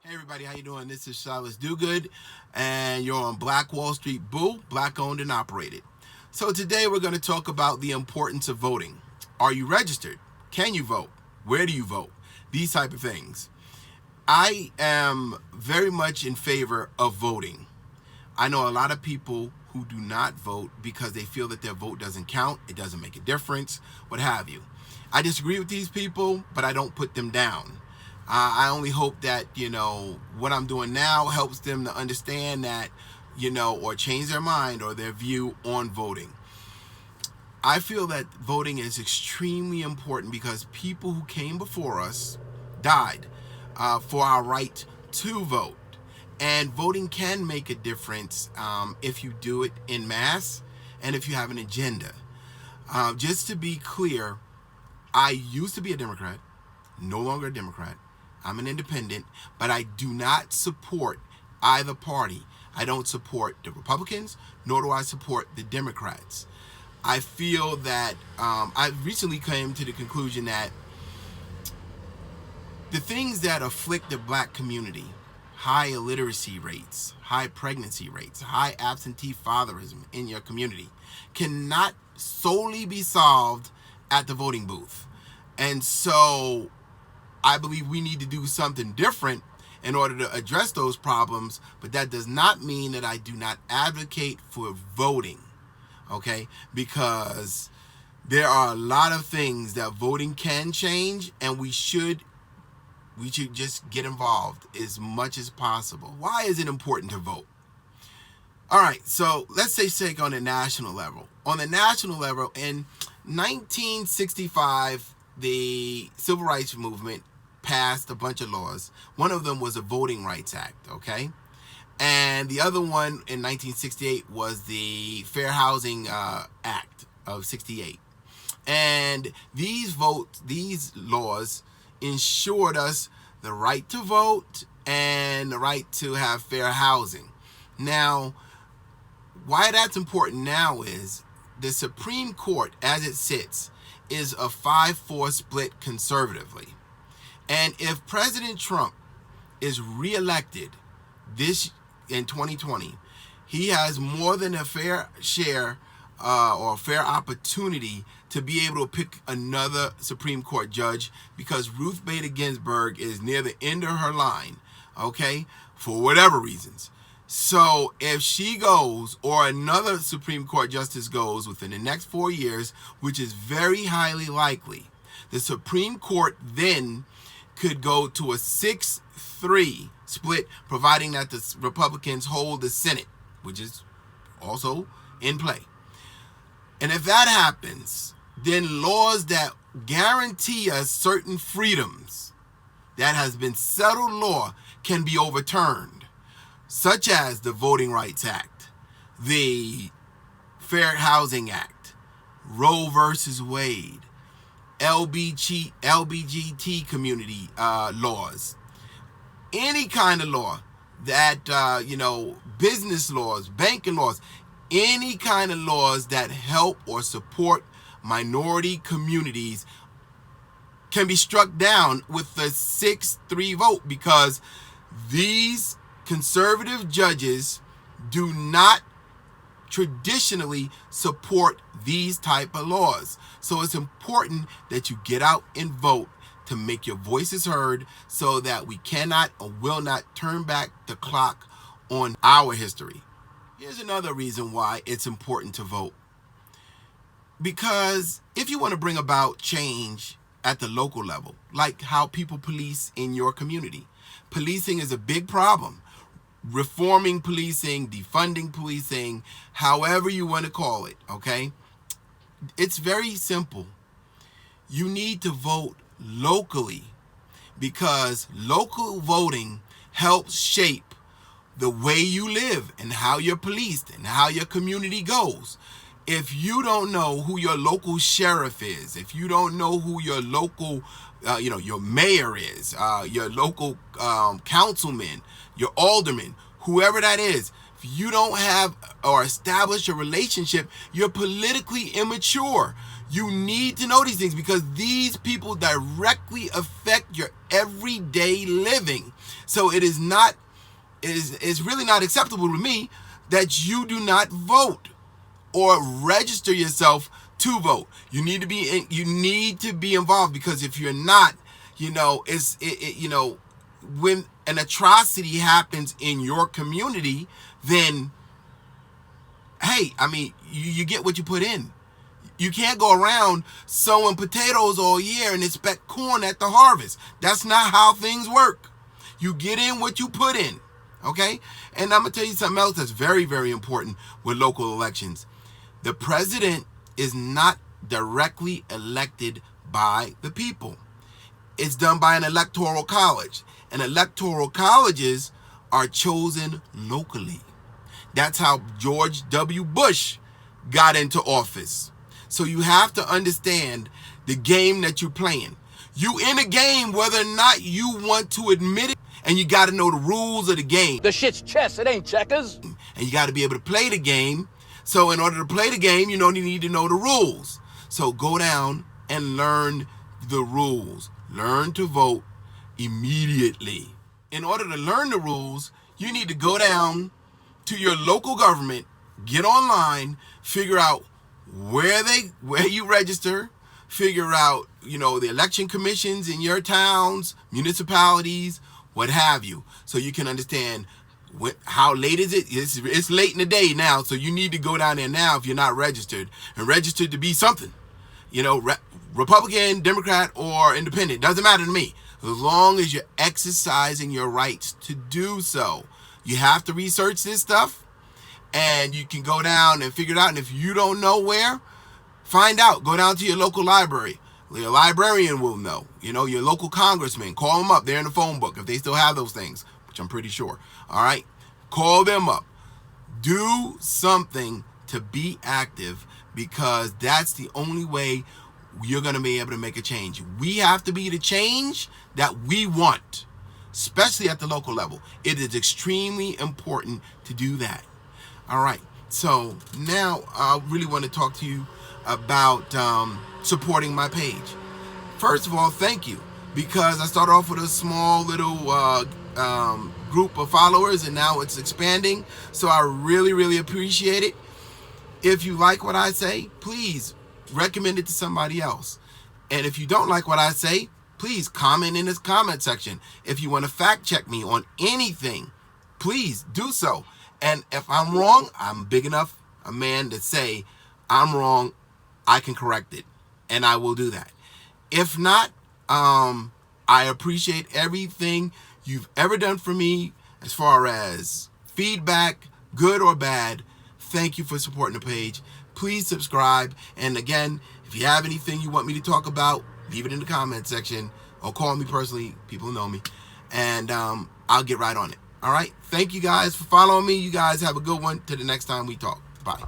Hey everybody, how you doing? This is Silas Do Good, and you're on Black Wall Street Boo, Black owned and operated. So today we're going to talk about the importance of voting. Are you registered? Can you vote? Where do you vote? These type of things. I am very much in favor of voting. I know a lot of people who do not vote because they feel that their vote doesn't count, it doesn't make a difference, what have you. I disagree with these people, but I don't put them down. I only hope that, what I'm doing now helps them to understand that, or change their mind or their view on voting. I feel that voting is extremely important because people who came before us died for our right to vote. And voting can make a difference if you do it in mass and if you have an agenda. Just to be clear, I used to be a Democrat, no longer a Democrat. I'm an independent, but I do not support either party. I don't support the Republicans, nor do I support the Democrats. I feel that I recently came to the conclusion that the things that afflict the black community, high illiteracy rates, high pregnancy rates, high absentee fatherism in your community, cannot solely be solved at the voting booth. And so I believe we need to do something different in order to address those problems, but that does not mean that I do not advocate for voting, okay? Because there are a lot of things that voting can change, and we should just get involved as much as possible. Why is it important to vote? All right, so let's say on the national level. On the national level, in 1965, the Civil Rights Movement passed a bunch of laws. One of them was a Voting Rights Act, okay? And the other one in 1968 was the Fair Housing Act of 68. And these laws ensured us the right to vote and the right to have fair housing. Now, why that's important now is the Supreme Court, as it sits, is a 5-4 split conservatively. And if President Trump is reelected in 2020, he has more than a fair share or a fair opportunity to be able to pick another Supreme Court judge because Ruth Bader Ginsburg is near the end of her line, okay, for whatever reasons. So if she goes or another Supreme Court justice goes within the next 4 years, which is very highly likely, the Supreme Court then could go to a 6-3 split, providing that the Republicans hold the Senate, which is also in play. And if that happens, then laws that guarantee us certain freedoms that has been settled law can be overturned, such as the Voting Rights Act, the Fair Housing Act, Roe versus Wade, LBGT community laws, any kind of law that, business laws, banking laws, any kind of laws that help or support minority communities can be struck down with the 6-3 vote because these conservative judges do not traditionally support these type of laws. So it's important that you get out and vote to make your voices heard so that we cannot or will not turn back the clock on our history. Here's another reason why it's important to vote. Because if you want to bring about change at the local level, like how people police in your community, policing is a big problem. Reforming policing, defunding policing, however you want to call it, okay? It's very simple. You need to vote locally because local voting helps shape the way you live and how you're policed and how your community goes. If you don't know who your local sheriff is, if you don't know who your local, your mayor is, your local councilman, your alderman, whoever that is, if you don't have or establish a relationship, you're politically immature. You need to know these things because these people directly affect your everyday living. So it is really not acceptable to me that you do not vote or register yourself to vote. You need to be involved, because if you're not, when an atrocity happens in your community, then hey, I mean, you get what you put in. You can't go around sowing potatoes all year and expect corn at the harvest. That's not how things work. You get in what you put in, okay? And I'm going to tell you something else that's very, very important with local elections. The president is not directly elected by the people. It's done by an electoral college. And electoral colleges are chosen locally. That's how George W. Bush got into office. So you have to understand the game that you're playing. You in a game whether or not you want to admit it, and you got to know the rules of the game. The shit's chess, it ain't checkers. And you got to be able to play the game. So in order to play the game, you need to know the rules. So go down and learn the rules. Learn to vote immediately. In order to learn the rules, you need to go down to your local government, get online, figure out where you register, figure out, the election commissions in your towns, municipalities, what have you, so you can understand how late is it. It's late in the day now, so you need to go down there now if you're not registered, and registered to be something, Republican, Democrat, or Independent, doesn't matter to me, as long as you're exercising your rights to do so. You have to research this stuff, and you can go down and figure it out. And if you don't know where, find out. Go down to your local library. Your librarian will know. Your local congressman. Call them up. They're in the phone book if they still have those things, which I'm pretty sure. All right? Call them up. Do something to be active, because that's the only way you're going to be able to make a change. We have to be the change that we want, especially at the local level. It is extremely important to do that. All right. So now I really want to talk to you about supporting my page. First of all, thank you, because I started off with a small little group of followers, and now it's expanding. So I really, really appreciate it. If you like what I say, please recommend it to somebody else. And if you don't like what I say, please comment in this comment section. If you want to fact check me on anything, please do so. And if I'm wrong, I'm big enough a man to say I'm wrong. I can correct it, and I will do that. If not, I appreciate everything you've ever done for me as far as feedback, good or bad. Thank you for supporting the page. Please subscribe. And again, if you have anything you want me to talk about, leave it in the comment section or call me personally. People know me. And I'll get right on it. All right. Thank you guys for following me. You guys have a good one. Till the next time we talk. Bye.